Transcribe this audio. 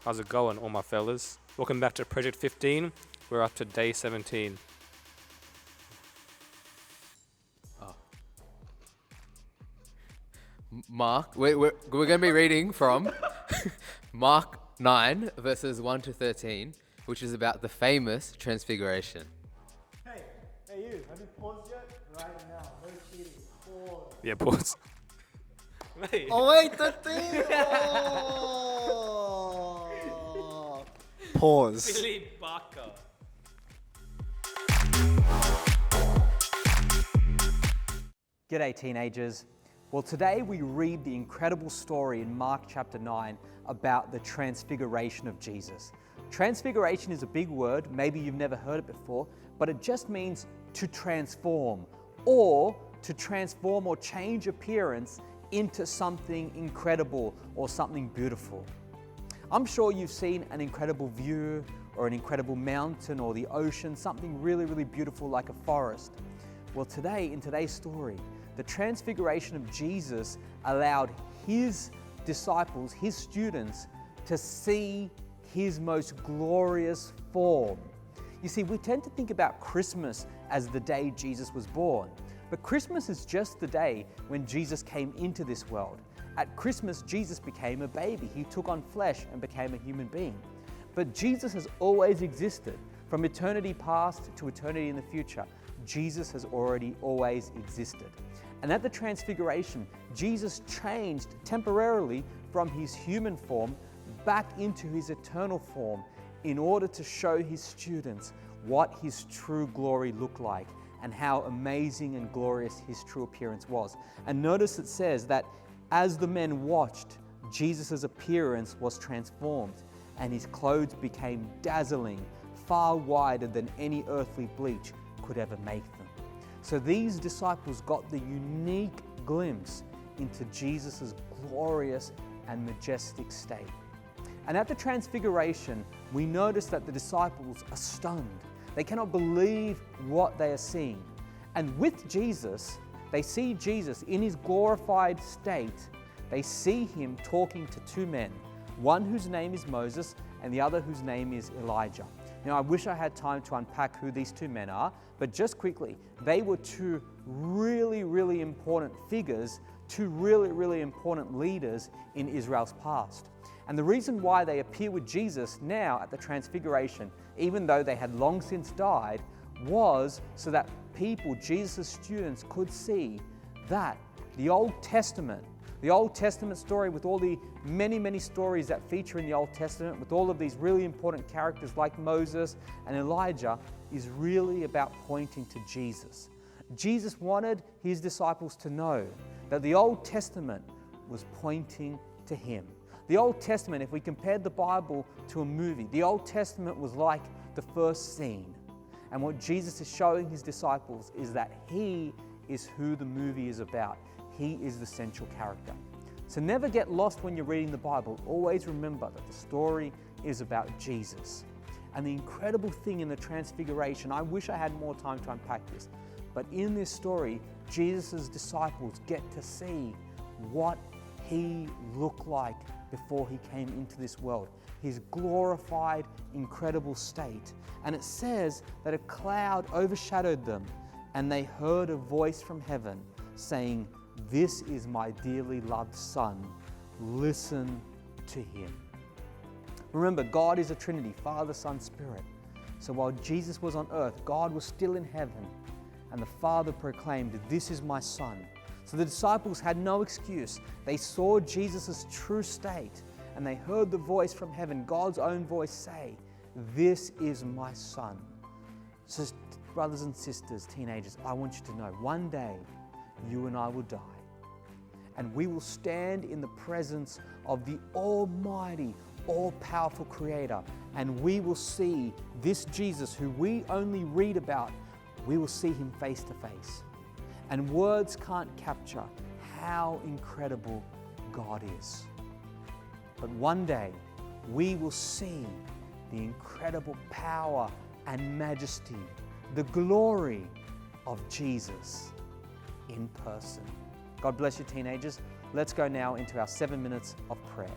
How's it going, all my fellas? Welcome back to Project 15. We're up to day 17. Mark, we're going to be reading from Mark 9, verses 1 to 13, which is about the famous Transfiguration. Hey you, have you paused yet? Right now, no cheating. Pause. Yeah, pause. Mate. Oh wait, the thing! Oh. Pause. Billy Barker. G'day teenagers. Well, today we read the incredible story in Mark chapter 9 about the Transfiguration of Jesus. Transfiguration is a big word, maybe you've never heard it before, but it just means to transform or change appearance into something incredible or something beautiful. I'm sure you've seen an incredible view or an incredible mountain or the ocean, something really, really beautiful like a forest. Well, today, in today's story, the Transfiguration of Jesus allowed his disciples, his students, to see his most glorious form. You see, we tend to think about Christmas as the day Jesus was born, but Christmas is just the day when Jesus came into this world. At Christmas, Jesus became a baby. He took on flesh and became a human being. But Jesus has always existed. From eternity past to eternity in the future, Jesus has always existed. And at the Transfiguration, Jesus changed temporarily from his human form back into his eternal form in order to show his students what his true glory looked like and how amazing and glorious his true appearance was. And notice it says that as the men watched, Jesus' appearance was transformed and his clothes became dazzling, far wider than any earthly bleach could ever make them. So these disciples got the unique glimpse into Jesus' glorious and majestic state. And at the Transfiguration, we notice that the disciples are stunned. They cannot believe what they are seeing. And with Jesus, they see Jesus in his glorified state. They see him talking to two men, one whose name is Moses and the other whose name is Elijah. Now, I wish I had time to unpack who these two men are, but just quickly, they were two really, really important figures, two really, really important leaders in Israel's past. And the reason why they appear with Jesus now at the Transfiguration, even though they had long since died, was so that people, Jesus' students, could see that the Old Testament story with all the many, many stories that feature in the Old Testament, with all of these really important characters like Moses and Elijah, is really about pointing to Jesus. Jesus wanted his disciples to know that the Old Testament was pointing to him. The Old Testament, if we compared the Bible to a movie, the Old Testament was like the first scene. And what Jesus is showing his disciples is that he is who the movie is about. He is the central character. So never get lost when you're reading the Bible. Always remember that the story is about Jesus. And the incredible thing in the Transfiguration, I wish I had more time to unpack this, but in this story, Jesus' disciples get to see what he looked like before he came into this world. His glorified, incredible state. And it says that a cloud overshadowed them, and they heard a voice from heaven saying, "This is my dearly loved Son. Listen to him." Remember, God is a Trinity, Father, Son, Spirit. So while Jesus was on earth, God was still in heaven, and the Father proclaimed, "This is my Son." So the disciples had no excuse. They saw Jesus' true state, and they heard the voice from heaven, God's own voice, say, "This is my Son." So brothers and sisters, teenagers, I want you to know, one day you and I will die, and we will stand in the presence of the Almighty, all-powerful Creator, and we will see this Jesus who we only read about. We will see him face to face. And words can't capture how incredible God is. But one day, we will see the incredible power and majesty, the glory of Jesus in person. God bless you, teenagers. Let's go now into our 7 minutes of prayer.